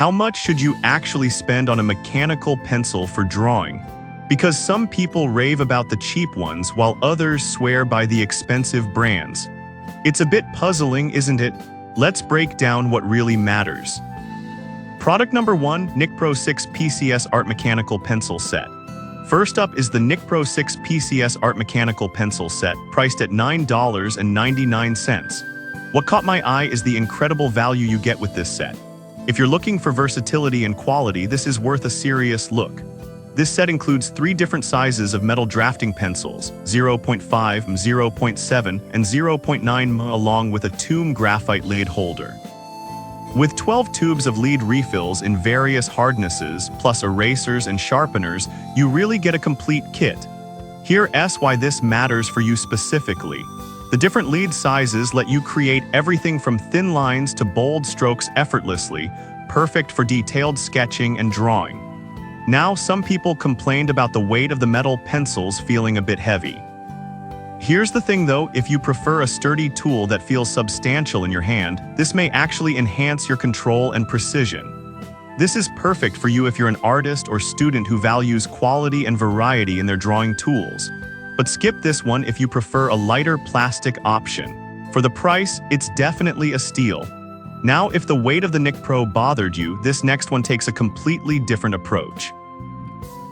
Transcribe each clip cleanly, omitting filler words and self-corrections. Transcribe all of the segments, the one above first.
How much should you actually spend on a mechanical pencil for drawing? Because some people rave about the cheap ones while others swear by the expensive brands. It's a bit puzzling, isn't it? Let's break down what really matters. Product number 1, Nik Pro 6 PCS Art Mechanical Pencil Set. First up is the Nik Pro 6 PCS Art Mechanical Pencil Set, priced at $9.99. What caught my eye is the incredible value you get with this set. If you're looking for versatility and quality, this is worth a serious look. This set includes 3 different sizes of metal drafting pencils, 0.5, 0.7, and 0.9 mm, along with a tomb graphite lead holder. With 12 tubes of lead refills in various hardnesses, plus erasers and sharpeners, you really get a complete kit. Here's why this matters for you specifically. The different lead sizes let you create everything from thin lines to bold strokes effortlessly, perfect for detailed sketching and drawing. Now, some people complained about the weight of the metal pencils feeling a bit heavy. Here's the thing though, if you prefer a sturdy tool that feels substantial in your hand, this may actually enhance your control and precision. This is perfect for you if you're an artist or student who values quality and variety in their drawing tools. But skip this one if you prefer a lighter plastic option. For the price, it's definitely a steal. Now, if the weight of the Nik Pro bothered you, this next one takes a completely different approach.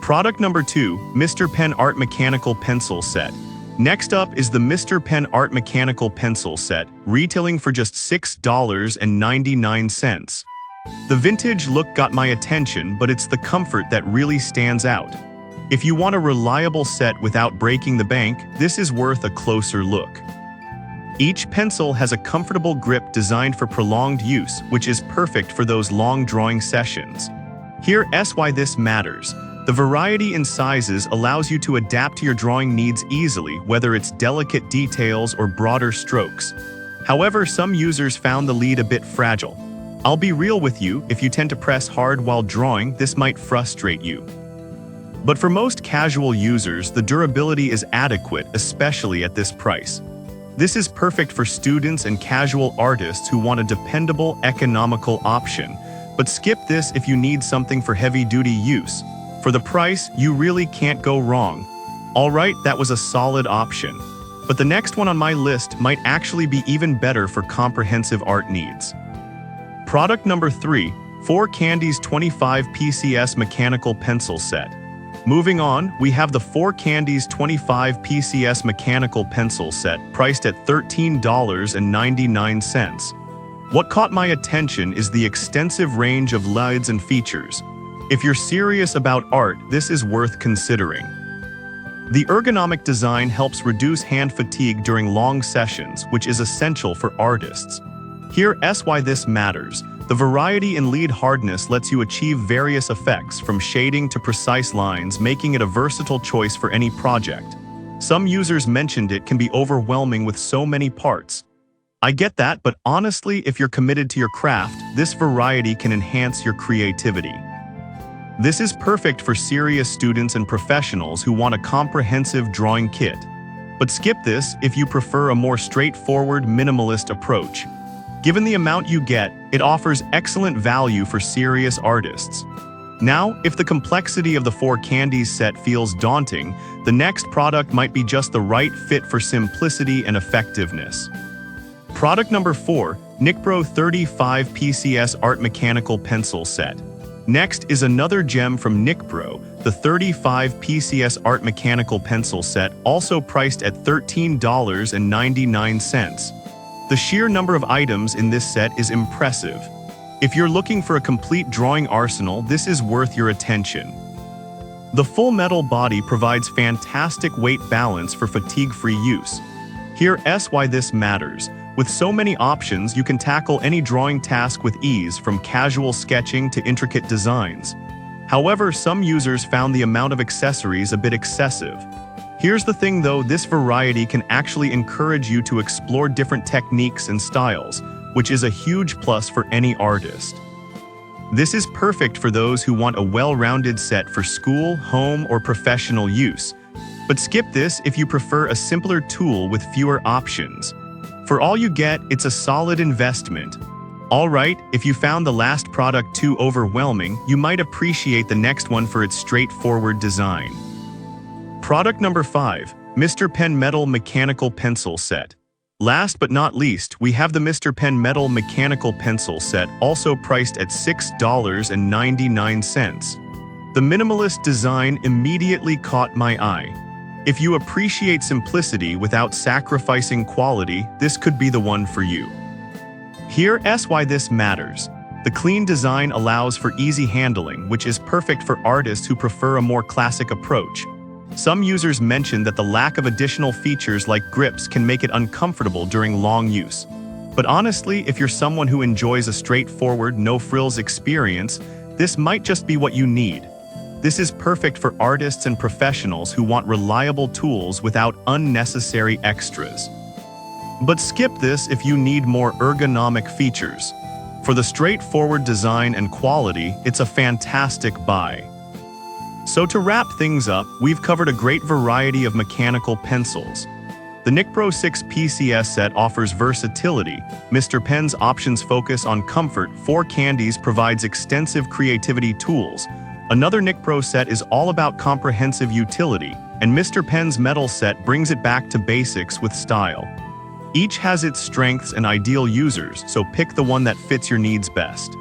Product number 2, Mr. Pen Art Mechanical Pencil Set. Next up is the Mr. Pen Art Mechanical Pencil Set, retailing for just $6.99. The vintage look got my attention, but it's the comfort that really stands out. If you want a reliable set without breaking the bank, this is worth a closer look. Each pencil has a comfortable grip designed for prolonged use, which is perfect for those long drawing sessions. Here's why this matters. The variety in sizes allows you to adapt to your drawing needs easily, whether it's delicate details or broader strokes. However, some users found the lead a bit fragile. I'll be real with you, if you tend to press hard while drawing, this might frustrate you. But for most casual users, the durability is adequate, especially at this price. This is perfect for students and casual artists who want a dependable, economical option. But skip this if you need something for heavy-duty use. For the price, you really can't go wrong. Alright, that was a solid option. But the next one on my list might actually be even better for comprehensive art needs. Product number 3, 4Candies 25 PCS Mechanical Pencil Set. Moving on, we have the 4Candies 25 PCS Mechanical Pencil Set, priced at $13.99. What caught my attention is the extensive range of leads and features. If you're serious about art, this is worth considering. The ergonomic design helps reduce hand fatigue during long sessions, which is essential for artists. Here's why this matters. The variety in lead hardness lets you achieve various effects, from shading to precise lines, making it a versatile choice for any project. Some users mentioned it can be overwhelming with so many parts. I get that, but honestly, if you're committed to your craft, this variety can enhance your creativity. This is perfect for serious students and professionals who want a comprehensive drawing kit. But skip this if you prefer a more straightforward, minimalist approach. Given the amount you get, it offers excellent value for serious artists. Now, if the complexity of the 4Candies set feels daunting, the next product might be just the right fit for simplicity and effectiveness. Product number 4, Nik Pro 35 PCS Art Mechanical Pencil Set. Next is another gem from Nik Pro, the 35 PCS Art Mechanical Pencil Set, also priced at $13.99. The sheer number of items in this set is impressive. If you're looking for a complete drawing arsenal, this is worth your attention. The full metal body provides fantastic weight balance for fatigue-free use. Here's why this matters. With so many options, you can tackle any drawing task with ease, from casual sketching to intricate designs. However, some users found the amount of accessories a bit excessive. Here's the thing though, this variety can actually encourage you to explore different techniques and styles, which is a huge plus for any artist. This is perfect for those who want a well-rounded set for school, home, or professional use. But skip this if you prefer a simpler tool with fewer options. For all you get, it's a solid investment. Alright, if you found the last product too overwhelming, you might appreciate the next one for its straightforward design. Product number 5, Mr. Pen Metal Mechanical Pencil Set. Last but not least, we have the Mr. Pen Metal Mechanical Pencil Set, also priced at $6.99. The minimalist design immediately caught my eye. If you appreciate simplicity without sacrificing quality, this could be the one for you. Here's why this matters. The clean design allows for easy handling, which is perfect for artists who prefer a more classic approach. Some users mention that the lack of additional features like grips can make it uncomfortable during long use. But honestly, if you're someone who enjoys a straightforward, no-frills experience, this might just be what you need. This is perfect for artists and professionals who want reliable tools without unnecessary extras. But skip this if you need more ergonomic features. For the straightforward design and quality, it's a fantastic buy. So to wrap things up, we've covered a great variety of mechanical pencils. The Nic Pro 6 PCS set offers versatility. Mr. Pen's options focus on comfort. 4 Candies provides extensive creativity tools. Another Nic Pro set is all about comprehensive utility, and Mr. Pen's metal set brings it back to basics with style. Each has its strengths and ideal users, so pick the one that fits your needs best.